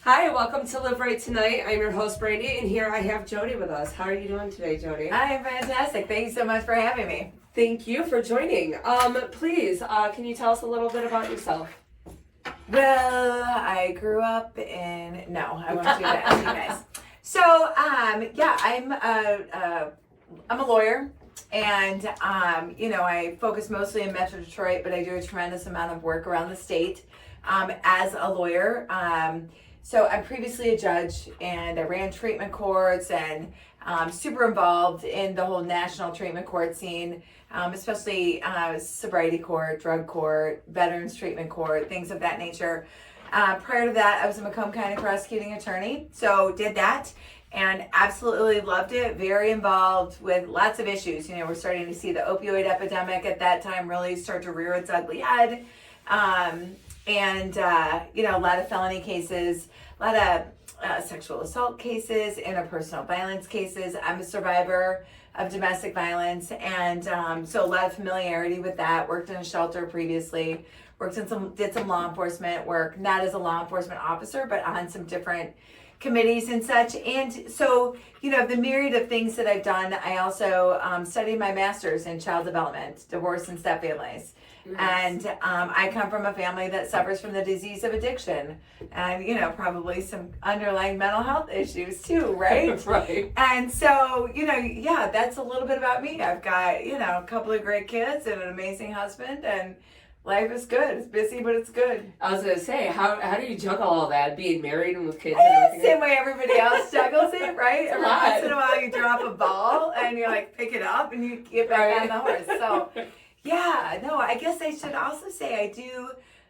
Hi, welcome to Live Right Tonight. I'm your host, Brandi, and here I have Jodi with us. How are you doing today, Jodi? I am fantastic. Thank you so much for having me. Thank you for joining. Please, can you tell us a little bit about yourself? Well, I grew up in... No, I won't do that to you guys. So, I'm a lawyer, and, I focus mostly in Metro Detroit, but I do a tremendous amount of work around the state as a lawyer. So I'm previously a judge, and I ran treatment courts and super involved in the whole national treatment court scene, especially sobriety court, drug court, veterans treatment court, things of that nature. Prior to that, I was a Macomb County prosecuting attorney, so did that and absolutely loved it. Very involved with lots of issues. We're starting to see the opioid epidemic at that time really start to rear its ugly head. A lot of felony cases, a lot of sexual assault cases, interpersonal violence cases. I'm a survivor of domestic violence, and so a lot of familiarity with that. Worked in a shelter previously, did some law enforcement work, not as a law enforcement officer, but on some different committees and such. And so, the myriad of things that I've done, I also studied my master's in child development, divorce and step families. Nice. And I come from a family that suffers from the disease of addiction and, probably some underlying mental health issues too, right? Right. And so, that's a little bit about me. I've got, a couple of great kids and an amazing husband, and life is good. It's busy, but it's good. I was going to say, how do you juggle all that, being married and with kids and everything? Same way everybody else juggles it, right? Every once in a while you drop a ball and you pick it up and you get back on the horse. So, I guess I should also say I do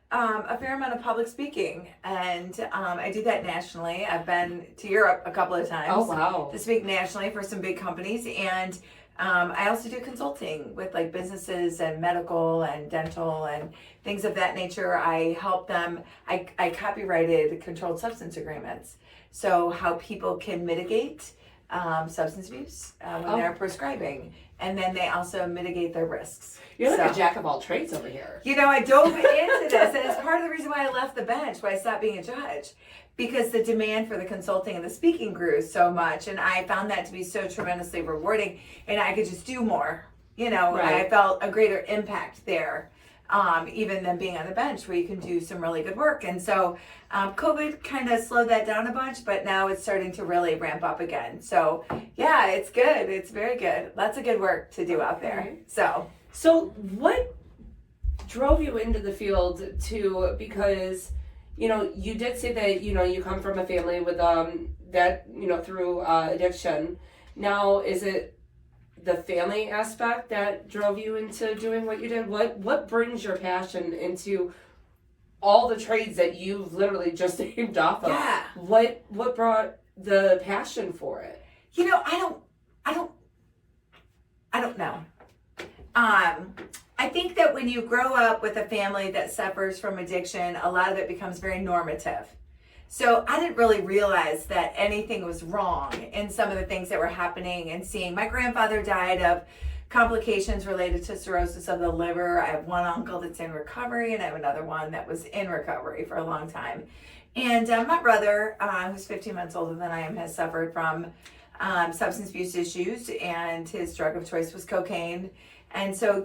a fair amount of public speaking, and I do that nationally. I've been to Europe a couple of times. Oh, wow. To speak nationally for some big companies, and I also do consulting with businesses and medical and dental and things of that nature. I help them. I copyrighted controlled substance agreements, so how people can mitigate substance abuse when they're prescribing, and then they also mitigate their risks. You're like a jack of all trades over here. I dove into this, and it's part of the reason why I left the bench, why I stopped being a judge, because the demand for the consulting and the speaking grew so much, and I found that to be so tremendously rewarding, and I could just do more. Right. I felt a greater impact there, even than being on the bench where you can do some really good work. And so COVID kind of slowed that down a bunch, but now it's starting to really ramp up again. So it's good. It's very good. Lots of good work to do out there. So what drove you into the field because, you did say that, you come from a family with that, through addiction. Now, is it the family aspect that drove you into doing what you did? What brings your passion into all the trades that you've literally just named off of? Yeah. What brought the passion for it? I don't know. I think that when you grow up with a family that suffers from addiction, a lot of it becomes very normative. So I didn't really realize that anything was wrong in some of the things that were happening and seeing. My grandfather died of complications related to cirrhosis of the liver. I have one uncle that's in recovery, and I have another one that was in recovery for a long time. And my brother, who's 15 months older than I am, has suffered from substance abuse issues, and his drug of choice was cocaine. And so,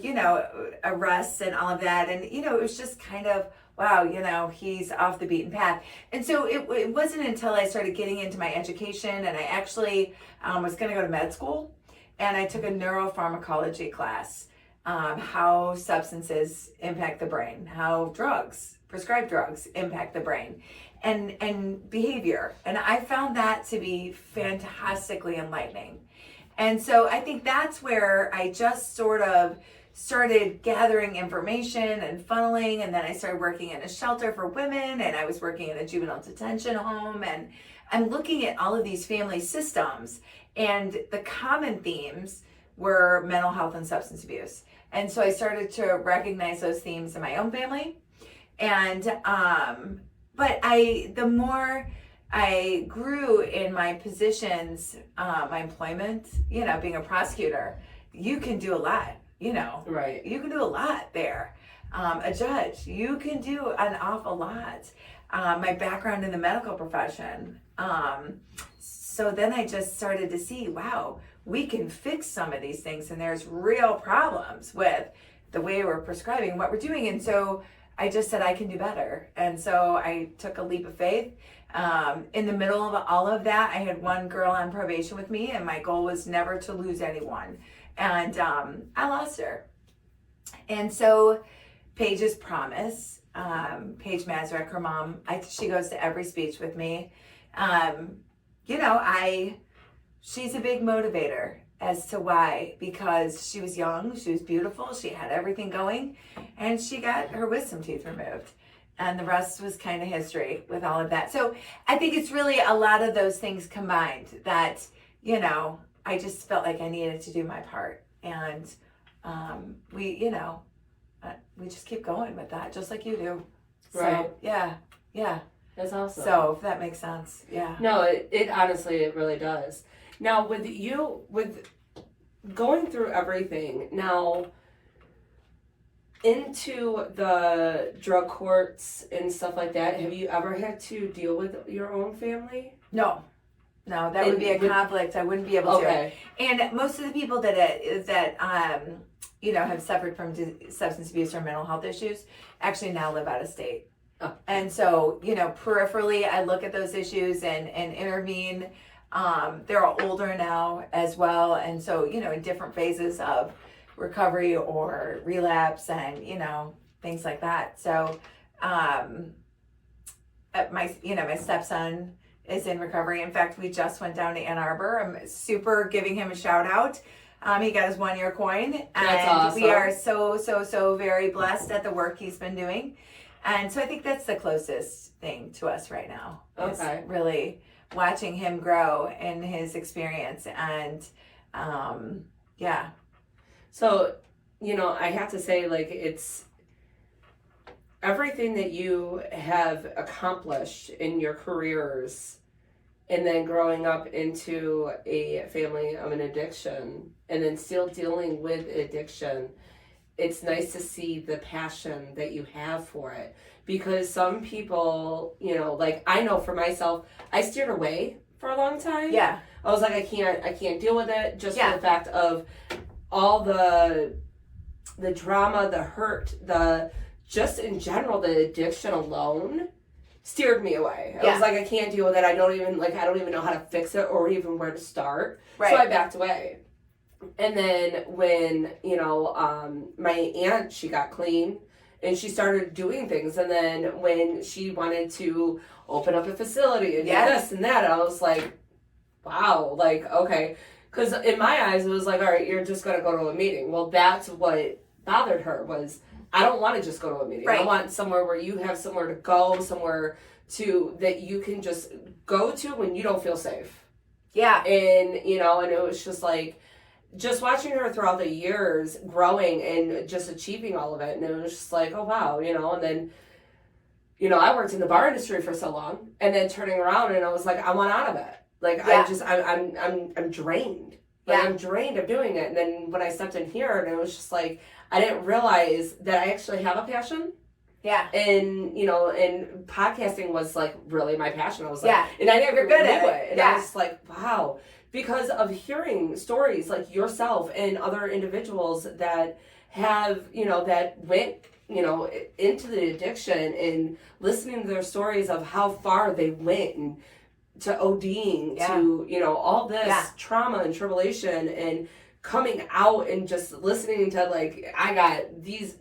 arrests and all of that. And, it was just kind of, wow, he's off the beaten path. And so it wasn't until I started getting into my education, and I actually was going to go to med school, and I took a neuropharmacology class, how substances impact the brain, how prescribed drugs impact the brain, and behavior. And I found that to be fantastically enlightening. And so I think that's where I just sort of started gathering information and funneling, and then I started working in a shelter for women, and I was working in a juvenile detention home, and I'm looking at all of these family systems, and the common themes were mental health and substance abuse. And so I started to recognize those themes in my own family. And the more I grew in my positions, my employment, being a prosecutor, you can do a lot, Right. You can do a lot there. a judge. You can do an awful lot. My background in the medical profession. So then I just started to see, wow, we can fix some of these things, and there's real problems with the way we're prescribing, what we're doing. And so I just said, I can do better. And so I took a leap of faith. In the middle of all of that, I had one girl on probation with me, and my goal was never to lose anyone. And I lost her. And so Paige's promise, Paige Mazurek, her mom, she goes to every speech with me. She's a big motivator as to why, because she was young, she was beautiful, she had everything going, and she got her wisdom teeth removed. And the rest was kind of history with all of that. So I think it's really a lot of those things combined that, I just felt like I needed to do my part. And we just keep going with that, just like you do. Right. So, yeah. That's awesome. So, if that makes sense, yeah. No, it honestly, it really does. Now, with going through everything, now, into the drug courts and stuff like that, have you ever had to deal with your own family? No, that would be a conflict. I wouldn't be able to. And most of the people that have suffered from substance abuse or mental health issues actually now live out of state. Oh. And so, peripherally, I look at those issues and intervene. They're all older now as well. And so, in different phases of recovery or relapse and, things like that. So, my stepson is in recovery. In fact, we just went down to Ann Arbor. I'm super giving him a shout out. He got his 1-year coin, and that's awesome. We are so very blessed at the work he's been doing. And so I think that's the closest thing to us right now. Okay. Is really watching him grow in his experience. And yeah. So, I have to say, it's everything that you have accomplished in your careers, and then growing up into a family of an addiction, and then still dealing with addiction. It's nice to see the passion that you have for it, because some people, I know for myself, I steered away for a long time. Yeah. I was like, I can't deal with it, just for the fact of all the drama, the hurt, just in general, the addiction alone steered me away. I was like, I can't deal with it. I don't even know how to fix it or even where to start. Right. So I backed away. And then when, my aunt, she got clean and she started doing things. And then when she wanted to open up a facility and do this and that, I was like, wow, okay. Because in my eyes, it was like, all right, you're just going to go to a meeting. Well, that's what bothered her was, I don't want to just go to a meeting. Right. I want somewhere where you have somewhere to go, somewhere that you can just go to when you don't feel safe. Yeah. And, and it was just like, just watching her throughout the years growing and just achieving all of it. And it was just like, oh, wow, and then, I worked in the bar industry for so long, and then turning around and I was like, I want out of it. I'm drained. I'm drained of doing it. And then when I stepped in here, and it was just like, I didn't realize that I actually have a passion. Yeah. And, and podcasting was really my passion. I was like, and I never knew it. And I was like, wow. Because of hearing stories like yourself and other individuals that have, that went, into the addiction, and listening to their stories of how far they went and to ODing, to, all this trauma and tribulation, and coming out and just listening to I got these,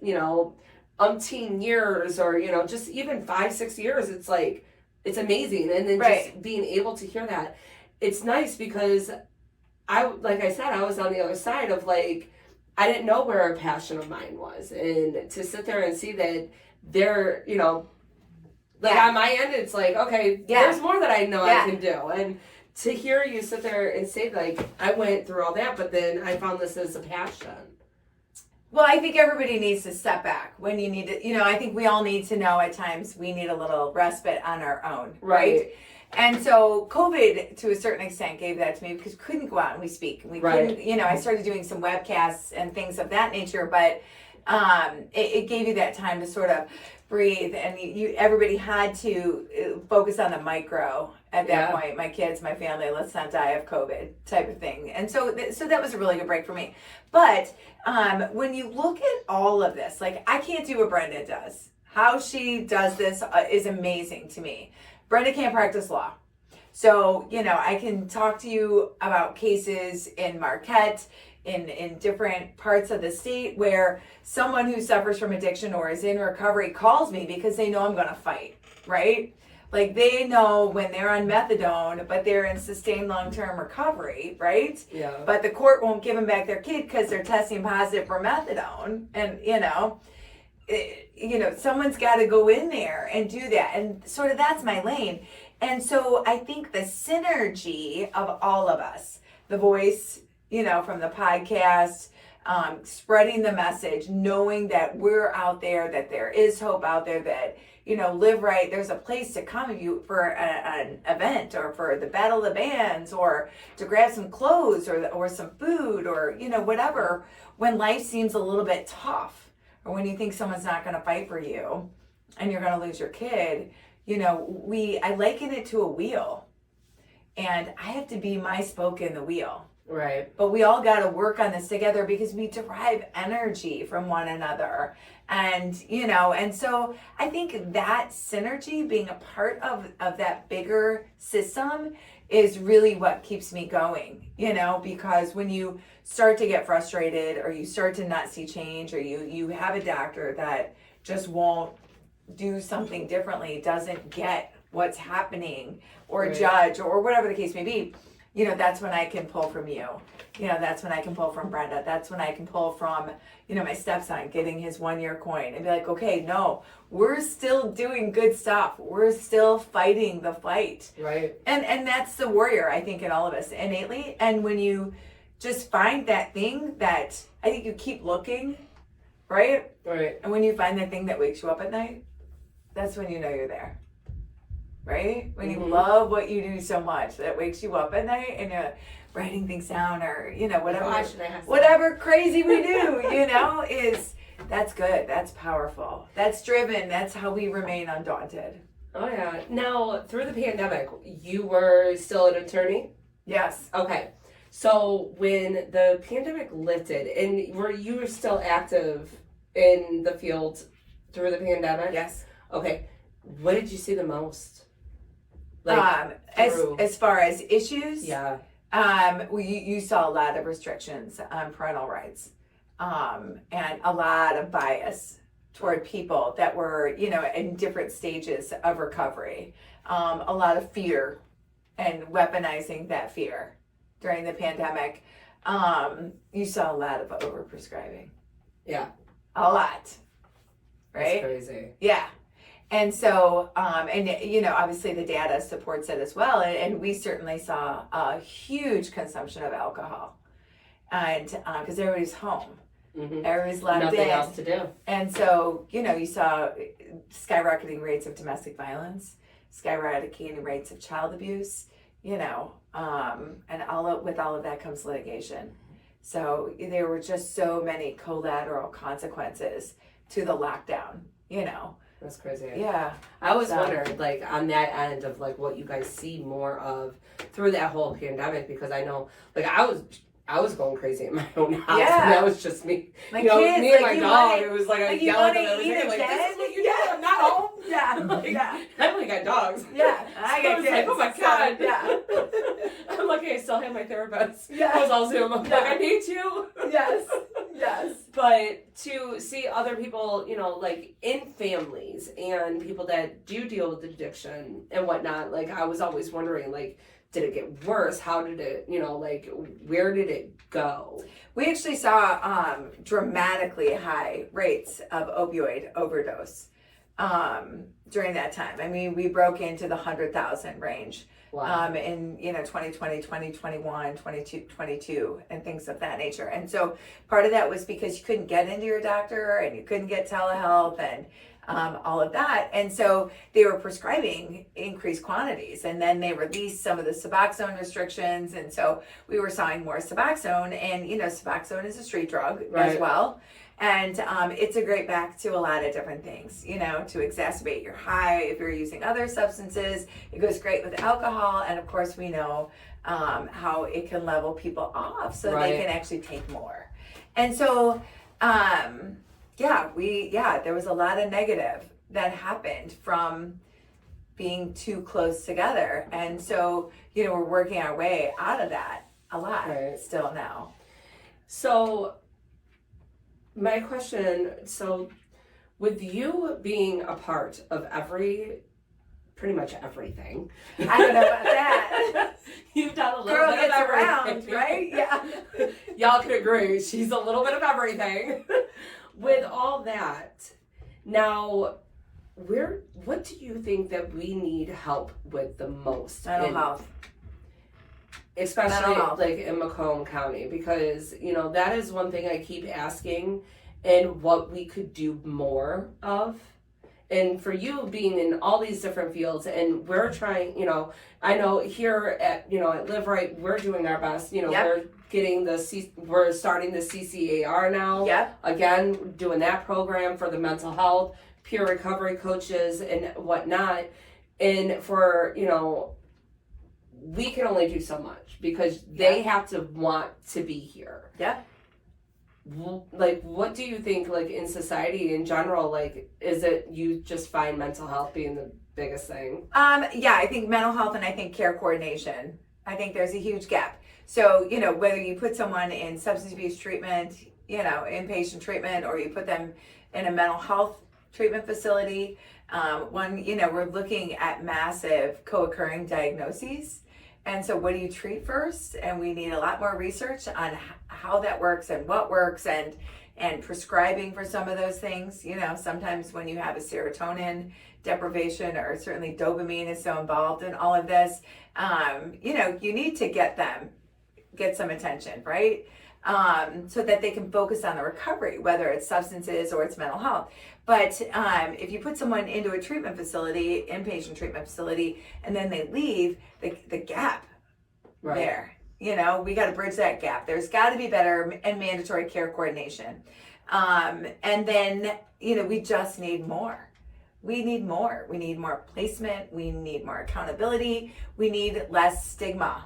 umpteen years, or, just even 5-6 years. It's it's amazing. And then just being able to hear that. It's nice because like I said, I was on the other side of I didn't know where a passion of mine was. And to sit there and see that there, on my end, it's okay, there's more that I know I can do. And to hear you sit there and say I went through all that, but then I found this as a passion. Well, I think everybody needs to step back when you need to, I think we all need to know at times we need a little respite on our own. Right. And so COVID, to a certain extent, gave that to me because we couldn't go out and we speak. We couldn't, I started doing some webcasts and things of that nature, but it gave you that time to sort of breathe, and everybody had to focus on the micro at that point. My kids, my family, let's not die of COVID type of thing. And so that was a really good break for me. But when you look at all of this, like, I can't do what Brenda does. How she does this is amazing to me. Brenda can't practice law. So, I can talk to you about cases in Marquette, in different parts of the state, where someone who suffers from addiction or is in recovery calls me because they know I'm going to fight, right? Like, they know when they're on methadone, but they're in sustained long-term recovery, right? Yeah. But the court won't give them back their kid because they're testing positive for methadone. And, someone's got to go in there and do that. And sort of that's my lane. And so I think the synergy of all of us, the voice, from the podcast, spreading the message, knowing that we're out there, that there is hope out there, that, Live Right, there's a place to come if you for an event, or for the Battle of the Bands, or to grab some clothes or some food, or, whatever, when life seems a little bit tough, or when you think someone's not going to fight for you and you're going to lose your kid. I liken it to a wheel, and I have to be my spoke in the wheel. Right. But we all got to work on this together because we derive energy from one another. And, and so I think that synergy, being a part of that bigger system, is really what keeps me going, because when you start to get frustrated, or you start to not see change, or you have a doctor that just won't do something differently, doesn't get what's happening, or right. judge, or whatever the case may be, that's when I can pull from you. That's when I can pull from Brenda. That's when I can pull from, my stepson getting his 1-year coin, and be like, okay, no, we're still doing good stuff. We're still fighting the fight. Right. And that's the warrior, I think, in all of us innately. And when you just find that thing that, I think you keep looking, right? Right. And when you find that thing that wakes you up at night, that's when you know you're there. Right? When you love what you do so much that wakes you up at night, and you're writing things down, or, whatever crazy we do, that's good. That's powerful. That's driven. That's how we remain undaunted. Oh, yeah. Now, through the pandemic, you were still an attorney? Yes. Okay. So when the pandemic lifted, and you were still active in the field through the pandemic? Yes. Okay. What did you see the most? As far as issues, yeah, you saw a lot of restrictions on parental rights, and a lot of bias toward people that were, in different stages of recovery. A lot of fear, and weaponizing that fear during the pandemic. You saw a lot of overprescribing. Yeah, a lot. Right? That's crazy. Yeah. And so, obviously the data supports it as well. And we certainly saw a huge consumption of alcohol. And because everybody's home. Mm-hmm. Everybody's locked in. Nothing else to do. And so, you saw skyrocketing rates of domestic violence, skyrocketing rates of child abuse, and with all of that comes litigation. So there were just so many collateral consequences to the lockdown, That's crazy. Yeah. I always wondered, on that end of, what you guys see more of through that whole pandemic, because I know, I was going crazy in my own house. Yeah. And that was just me. My kids, me and my dog. It was I yelled at them every day. This is what you do. I'm not home. Yeah. I only got dogs. Yeah. I got kids. Oh my God. Yeah. I'm lucky I still have my therapist. Yeah. I was all Zoom. I'm I need you. Yes. But to see other people, in families and people that do deal with addiction and whatnot, I was always wondering, did it get worse? How did it, where did it go? We actually saw dramatically high rates of opioid overdose during that time. I mean, we broke into the 100,000 range. Wow. In 2020, 2021, 22, and things of that nature. And so part of that was because you couldn't get into your doctor, and you couldn't get telehealth, and all of that. And so they were prescribing increased quantities, and then they released some of the Suboxone restrictions. And so we were selling more Suboxone, and Suboxone is a street drug as well. And it's a great back to a lot of different things, you know, to exacerbate your high. If you're using other substances, it goes great with alcohol. And of course, we know how it can level people off so they can actually take more. And so, there was a lot of negative that happened from being too close together. And so, you know, we're working our way out of that a lot still now. So my question, with you being a part of pretty much everything. I don't know about that. You've done a little bit of everything. Around, right? Yeah. Y'all can agree. She's a little bit of everything. With all that, now, what do you think that we need help with the most? Mental health. Especially like in Macomb County, because, you know, that is one thing I keep asking, and what we could do more of. And for you being in all these different fields, and we're trying, you know, I know here at Live Right, we're doing our best. You know, we're getting we're starting the CCAR now. Yep. Again, doing that program for the mental health, peer recovery coaches and whatnot. And for, you know, we can only do so much because they have to want to be here. Yeah. Like, what do you think, like, in society in general, like, is it you just find mental health being the biggest thing? I think mental health, and I think care coordination. I think there's a huge gap. So, you know, whether you put someone in substance abuse treatment, you know, inpatient treatment, or you put them in a mental health treatment facility, we're looking at massive co-occurring diagnoses. And so what do you treat first? And we need a lot more research on how that works and what works, and prescribing for some of those things. You know, sometimes when you have a serotonin deprivation, or certainly dopamine is so involved in all of this, you know, you need to get some attention, right? So that they can focus on the recovery, whether it's substances or it's mental health. But if you put someone into a treatment facility, inpatient treatment facility, and then they leave, the gap there, you know, we got to bridge that gap. There's got to be better and mandatory care coordination. And then, you know, we just need more. We need more. We need more placement. We need more accountability. We need less stigma.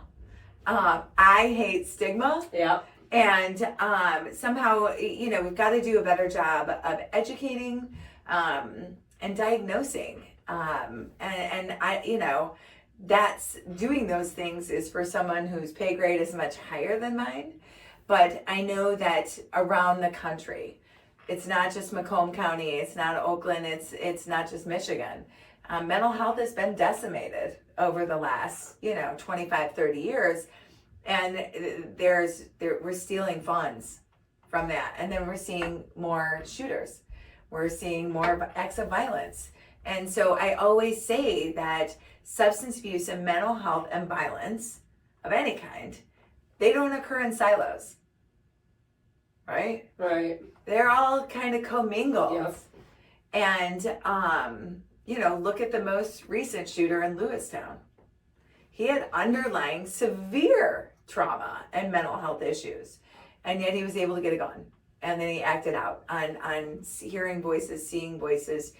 I hate stigma. Yeah. And somehow, you know, we've got to do a better job of educating and diagnosing. And I, you know, that's doing those things is for someone whose pay grade is much higher than mine. But I know that around the country, it's not just Macomb County, it's not Oakland, it's not just Michigan. Mental health has been decimated over the last, 25, 30 years. And we're stealing funds from that. And then we're seeing more shooters. We're seeing more acts of violence. And so I always say that substance abuse and mental health and violence of any kind, they don't occur in silos. Right? Right. They're all kind of commingled. Yep. And, look at the most recent shooter in Lewistown. He had underlying severe trauma and mental health issues, and yet he was able to get a gun. And then he acted out on hearing voices, seeing voices,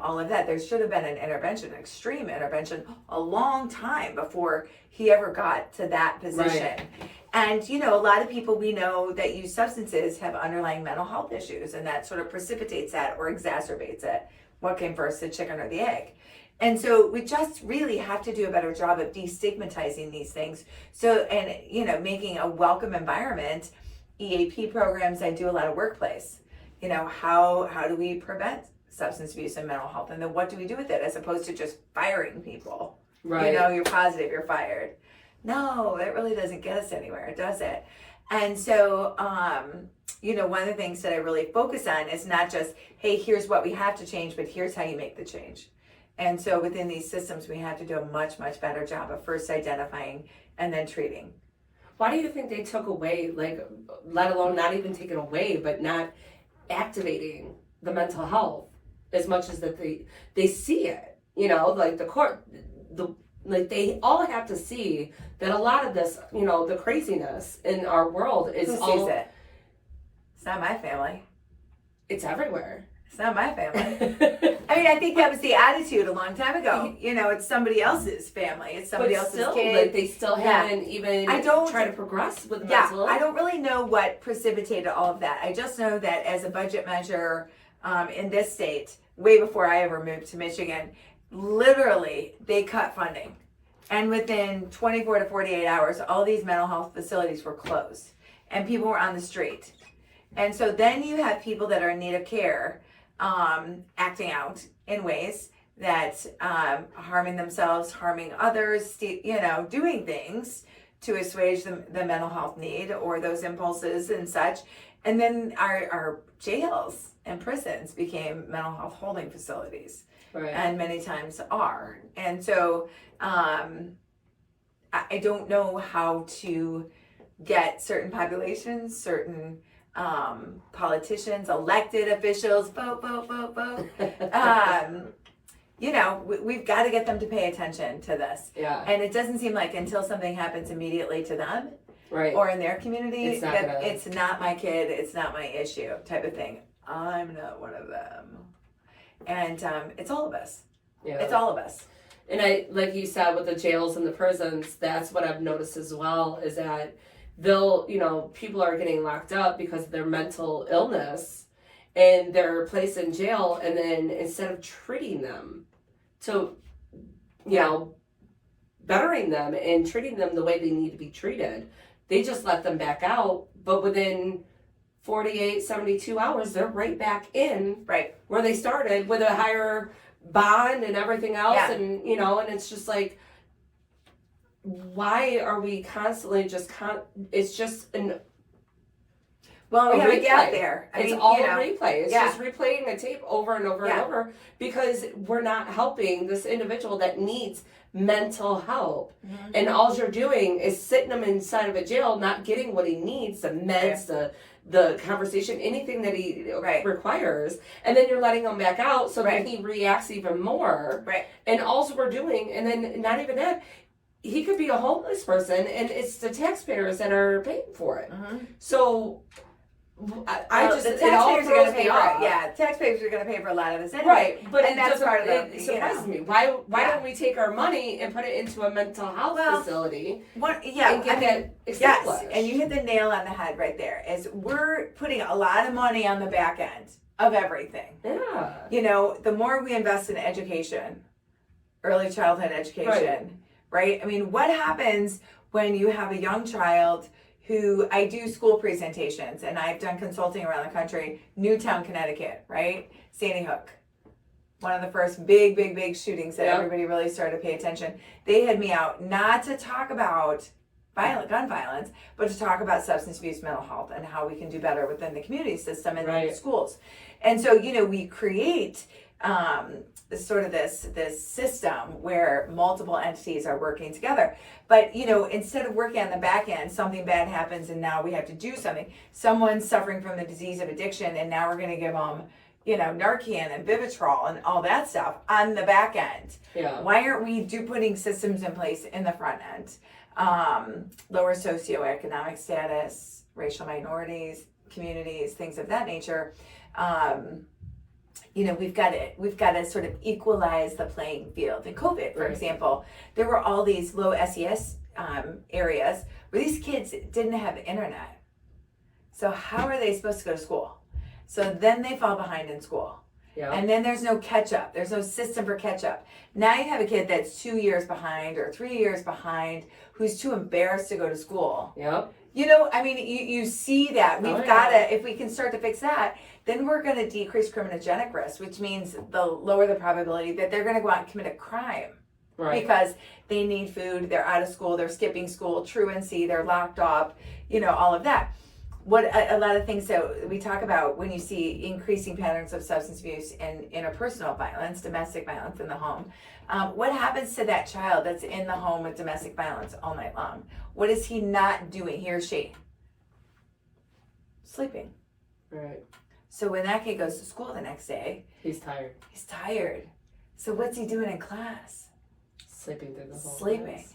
all of that. There should have been an intervention, an extreme intervention, a long time before he ever got to that position. Right. And, a lot of people we know that use substances have underlying mental health issues, and that sort of precipitates that or exacerbates it. What came first, the chicken or the egg? And so we just really have to do a better job of destigmatizing these things. So, and, making a welcome environment. EAP programs, I do a lot of workplace. How do we prevent substance abuse and mental health? And then what do we do with it as opposed to just firing people? Right. You're positive, you're fired. No, that really doesn't get us anywhere, does it? And so, one of the things that I really focus on is not just, hey, here's what we have to change, but here's how you make the change. And so within these systems, we have to do a much, much better job of first identifying and then treating. Why do you think they took away, let alone not even taking away, but not activating the mental health as much as that they see it? The court, they all have to see that a lot of this, the craziness in our world is Who sees it? It's not my family. it's everywhere. It's not my family. I mean, I think that was the attitude a long time ago. You know, it's somebody else's family. It's somebody else's still, kid. Like, they still haven't even tried to progress with mental. I don't really know what precipitated all of that. I just know that as a budget measure in this state, way before I ever moved to Michigan, literally they cut funding. And within 24 to 48 hours, all these mental health facilities were closed and people were on the street. And so then you have people that are in need of care acting out in ways that harming themselves, harming others, you know, doing things to assuage the mental health need or those impulses and such. And then our jails and prisons became mental health holding facilities. Right. And many times are. And so I don't know how to get certain populations, certain politicians, elected officials, vote. You know, we've got to get them to pay attention to this. Yeah. And it doesn't seem like until something happens immediately to them, right, or in their community, it's not my kid, it's not my issue type of thing. I'm not one of them. And it's all of us. Yeah. It's all of us. And I, like you said, with the jails and the prisons, that's what I've noticed as well, is that people are getting locked up because of their mental illness and they're placed in jail, and then instead of treating them to, bettering them and treating them the way they need to be treated, they just let them back out. But within 48, 72 hours, they're right back in where they started with a higher bond and everything else. Yeah. And, and it's just like, why are we constantly it's just an Well, we have a gap there. It's all a replay. It's just replaying a tape over and over and over, because we're not helping this individual that needs mental help. Mm-hmm. And all you're doing is sitting him inside of a jail, not getting what he needs, the meds, the conversation, anything that he requires. And then you're letting him back out so that he reacts even more. Right. And all we're doing, and then not even that, he could be a homeless person, and it's the taxpayers that are paying for it. Mm-hmm. So the taxpayers are going to pay for it. Yeah, taxpayers are going to pay for a lot of this anyway. Right, but that's part of it. Surprises me. Why don't we take our money and put it into a mental health facility? And get that established? Yes, and you hit the nail on the head right there. Is we're putting a lot of money on the back end of everything. Yeah. The more we invest in education, early childhood education. Right? I mean, what happens when you have a young child who, I do school presentations and I've done consulting around the country, Newtown, Connecticut, right? Sandy Hook. One of the first big shootings that everybody really started to pay attention. They had me out not to talk about gun violence, but to talk about substance abuse, mental health, and how we can do better within the community system and in schools. And so, we create this system where multiple entities are working together. But, instead of working on the back end, something bad happens and now we have to do something. Someone's suffering from the disease of addiction and now we're going to give them, Narcan and Vivitrol and all that stuff on the back end. Yeah. Why aren't we putting systems in place in the front end? Lower socioeconomic status, racial minorities, communities, things of that nature. We've got to sort of equalize the playing field. In COVID, for example, there were all these low SES areas where these kids didn't have internet. So how are they supposed to go to school? So then they fall behind in school. Yeah. And then there's no catch up. There's no system for catch up. Now you have a kid that's 2 years behind or 3 years behind who's too embarrassed to go to school. Yep. You see that. We've got to, if we can start to fix that, then we're going to decrease criminogenic risk, which means the lower the probability that they're going to go out and commit a crime. Right. Because they need food, they're out of school, they're skipping school, truancy, they're locked up, all of that. What a lot of things that we talk about when you see increasing patterns of substance abuse and interpersonal violence, domestic violence in the home. What happens to that child that's in the home with domestic violence all night long? What is he not doing, he or she? Sleeping. Right. So when that kid goes to school the next day, he's tired. So what's he doing in class? Sleeping through the whole class,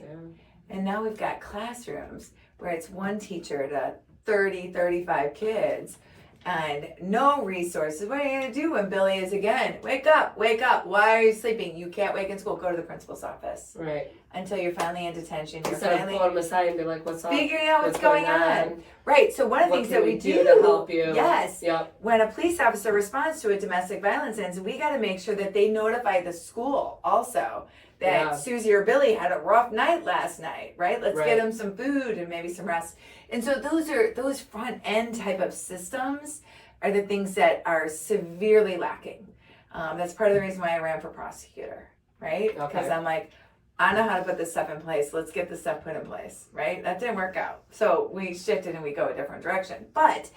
And now we've got classrooms where it's one teacher to 30, 35 kids, and no resources. What are you going to do when Billy is again? Wake up, wake up. Why are you sleeping? You can't wake in school. Go to the principal's office. Right. Until you're finally in detention. You're Instead finally of pulling them aside and be like, what's up? figuring out what's going on. Right. So one of the things that we do to help you. Yes. Yep. When a police officer responds to a domestic violence incident, we got to make sure that they notify the school also that Susie or Billy had a rough night last night, right? Let's get them some food and maybe some rest. And so those front end type of systems are the things that are severely lacking. That's part of the reason why I ran for prosecutor, right? Because I'm like, I know how to put this stuff in place. Let's get this stuff put in place, right? That didn't work out. So we shifted and we go a different direction. But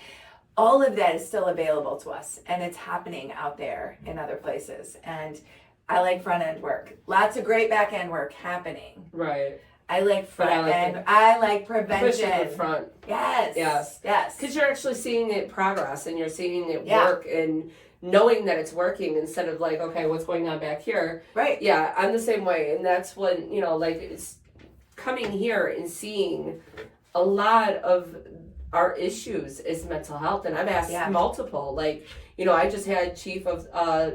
all of that is still available to us, and it's happening out there in other places. And I like front end work. Lots of great back end work happening. Right. I like front end. I like prevention. Pushing the front. Yes. Yes. Yes. Because you're actually seeing it progress and you're seeing it work and knowing that it's working instead of like, okay, what's going on back here? Right. Yeah, I'm the same way. And that's when, you know, like it's coming here and seeing a lot of our issues is mental health. And I've asked multiple, like, you know, I just had Chief of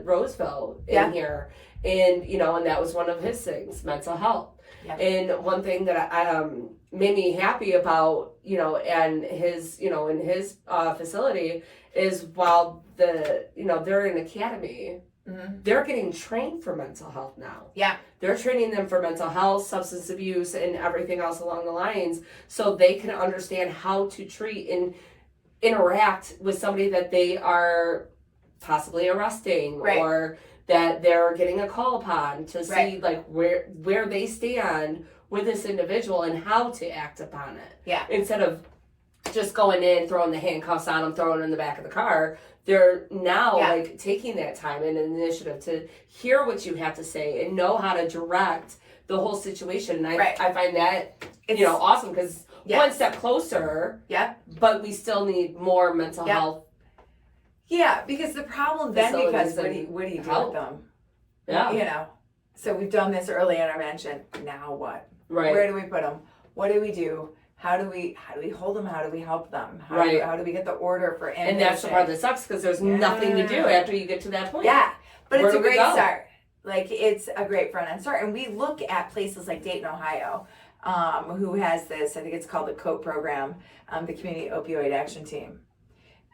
Roseville in here. And, you know, and that was one of his things, mental health. Yeah. And one thing that I made me happy about, you know, and his, you know, in his facility is while they're in academy, they're getting trained for mental health now. Yeah. They're training them for mental health, substance abuse, and everything else along the lines so they can understand how to treat and interact with somebody that they are possibly arresting or that they're getting a call upon to see like where they stand with this individual and how to act upon it. Yeah. Instead of just going in, throwing the handcuffs on them, throwing them in the back of the car, they're now like taking that time and initiative to hear what you have to say and know how to direct the whole situation. And I find that you know awesome because one step closer. Yeah. But we still need more mental health. Yeah, because the problem then becomes what do you do with them? Yeah. You know, so we've done this early intervention. Now what? Right. Where do we put them? What do we do? How do we hold them? How do we help them? How do we get the order for inpatient? And that's the part that sucks because there's nothing to do after you get to that point. Yeah, but it's a great start. Like it's a great front end start. And we look at places like Dayton, Ohio, who has this, I think it's called the COPE program, the Community Opioid Action Team.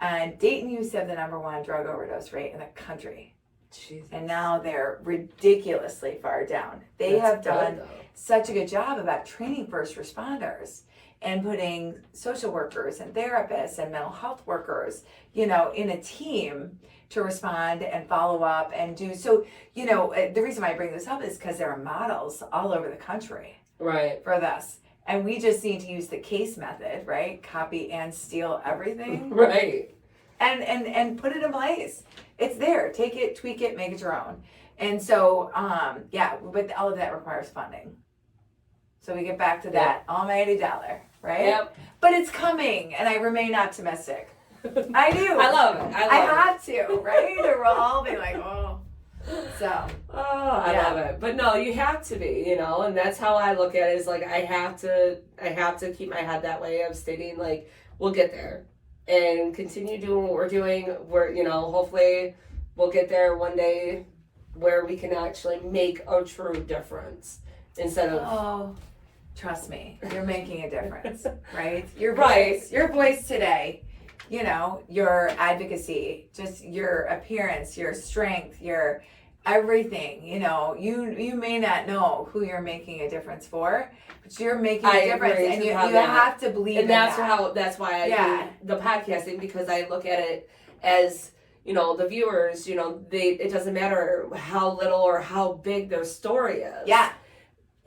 And Dayton used to have the #1 drug overdose rate in the country. Jesus. And now they're ridiculously far down. They have done such a good job about training first responders and putting social workers and therapists and mental health workers, you know, in a team to respond and follow up and do. So, you know, the reason why I bring this up is because there are models all over the country for this. And we just need to use the case method, right? Copy and steal everything. Right. And put it in place. It's there. Take it, tweak it, make it your own. And so, but all of that requires funding. So we get back to that almighty dollar, right? Yep. But it's coming, and I remain optimistic. I do. I love it. I have to, right? Or we'll all be like, oh. So. Oh, I love it. But no, you have to be, you know, and that's how I look at it is like I have to keep my head that way of stating like we'll get there and continue doing what we're doing. We're, you know, hopefully we'll get there one day where we can actually make a true difference instead of trust me, you're making a difference, right? Your voice today, you know, your advocacy, just your appearance, your strength, your everything, you know, you may not know who you're making a difference for, but you're making a difference and you have to believe in that. And that's why I do the podcasting, because I look at it as, you know, the viewers, you know, it doesn't matter how little or how big their story is. Yeah.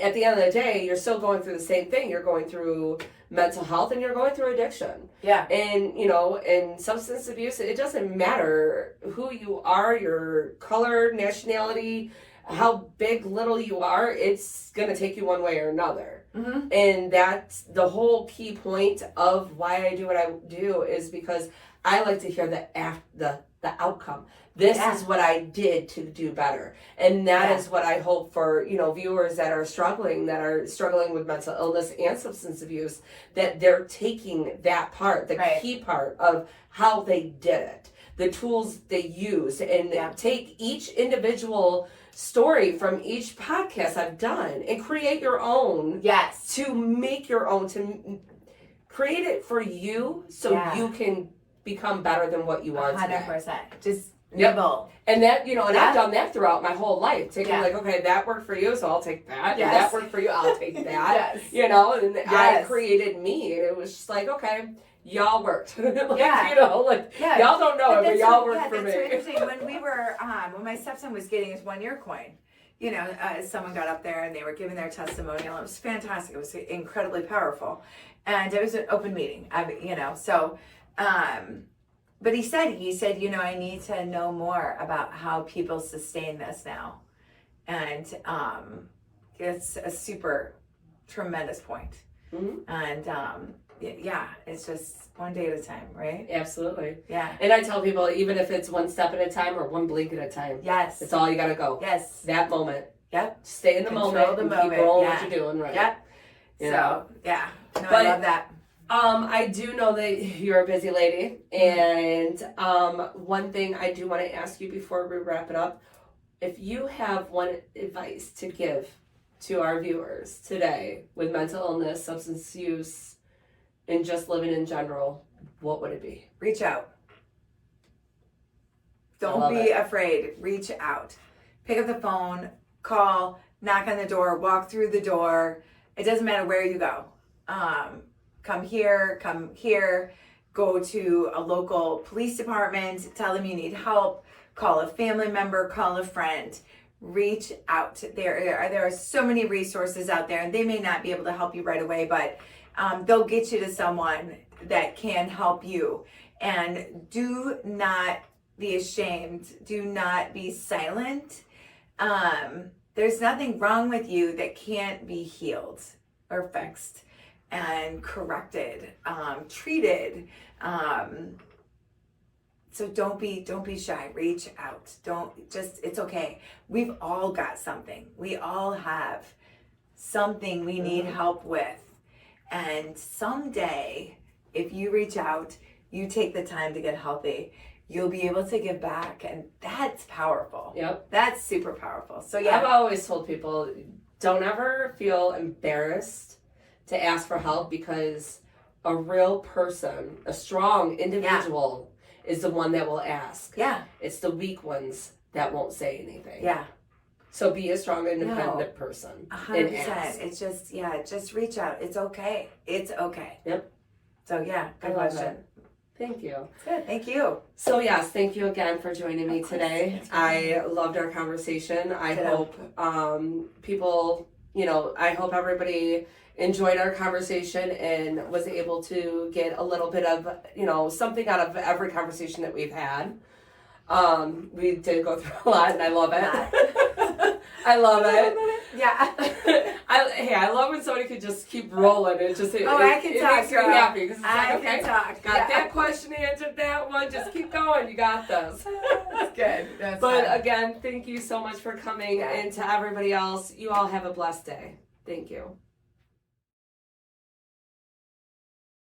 At the end of the day, you're still going through the same thing. You're going through mental health and you're going through addiction. Yeah. And, you know, and substance abuse, it doesn't matter who you are, your color, nationality, how big, little you are, it's going to take you one way or another. Mm-hmm. And that's the whole key point of why I do what I do, is because I like to hear the outcome. This is what I did to do better. And that is what I hope for, viewers that are struggling with mental illness and substance abuse, that they're taking that part, the key part of how they did it, the tools they used, and take each individual story from each podcast I've done and create your own. Yes. To make your own, to create it for you so you can become better than what you are today. 100%. Just nibble. And that, and I've done that throughout my whole life. Taking okay, that worked for you, so I'll take that. And that worked for you, I'll take that. And I created me. And it was just like, okay, y'all worked. Y'all don't know it, but y'all worked for me. That's so interesting. When we were, when my stepson was getting his 1-year coin, someone got up there and they were giving their testimonial. It was fantastic. It was incredibly powerful. And it was an open meeting, but he said, I need to know more about how people sustain this now. And it's a super tremendous point. Mm-hmm. And it's just one day at a time, right? Absolutely. Yeah. And I tell people, even if it's one step at a time or one blink at a time. Yes. It's all you got to go. Yes. That moment. Yep. Stay in the moment and keep rolling what you're doing, right? Yep. No, I love that. I do know that you're a busy lady, and one thing I do want to ask you before we wrap it up, if you have one advice to give to our viewers today with mental illness, substance use, and just living in general, what would it be? Reach out. Don't be afraid. Reach out. Pick up the phone, call, knock on the door, walk through the door. It doesn't matter where you go. Come here, go to a local police department, tell them you need help, call a family member, call a friend, reach out. There are so many resources out there, and they may not be able to help you right away, but they'll get you to someone that can help you. And do not be ashamed. Do not be silent. There's nothing wrong with you that can't be healed or fixed and corrected, treated. So don't be shy. Reach out. It's okay. We've all got something. We all have something we need help with. And someday, if you reach out, you take the time to get healthy, you'll be able to give back. And that's powerful. Yep. That's super powerful. So I've always told people, don't ever feel embarrassed to ask for help, because a real person, a strong individual is the one that will ask. Yeah. It's the weak ones that won't say anything. Yeah. So be a strong, independent person. 100%. It's just reach out. It's okay. It's okay. Yep. So good question. Thank you. Good. Thank you. So yes, thank you again for joining me today. I loved our conversation. I hope people, I hope everybody enjoyed our conversation and was able to get a little bit of, something out of every conversation that we've had. We did go through a lot, and I love it. I love it. Yeah. I love when somebody could just keep rolling. It just it makes me happy, because it's like, okay, got that question answered, that one. Just keep going. You got this. That's good. That's but fun. Again, thank you so much for coming, and to everybody else, you all have a blessed day. Thank you.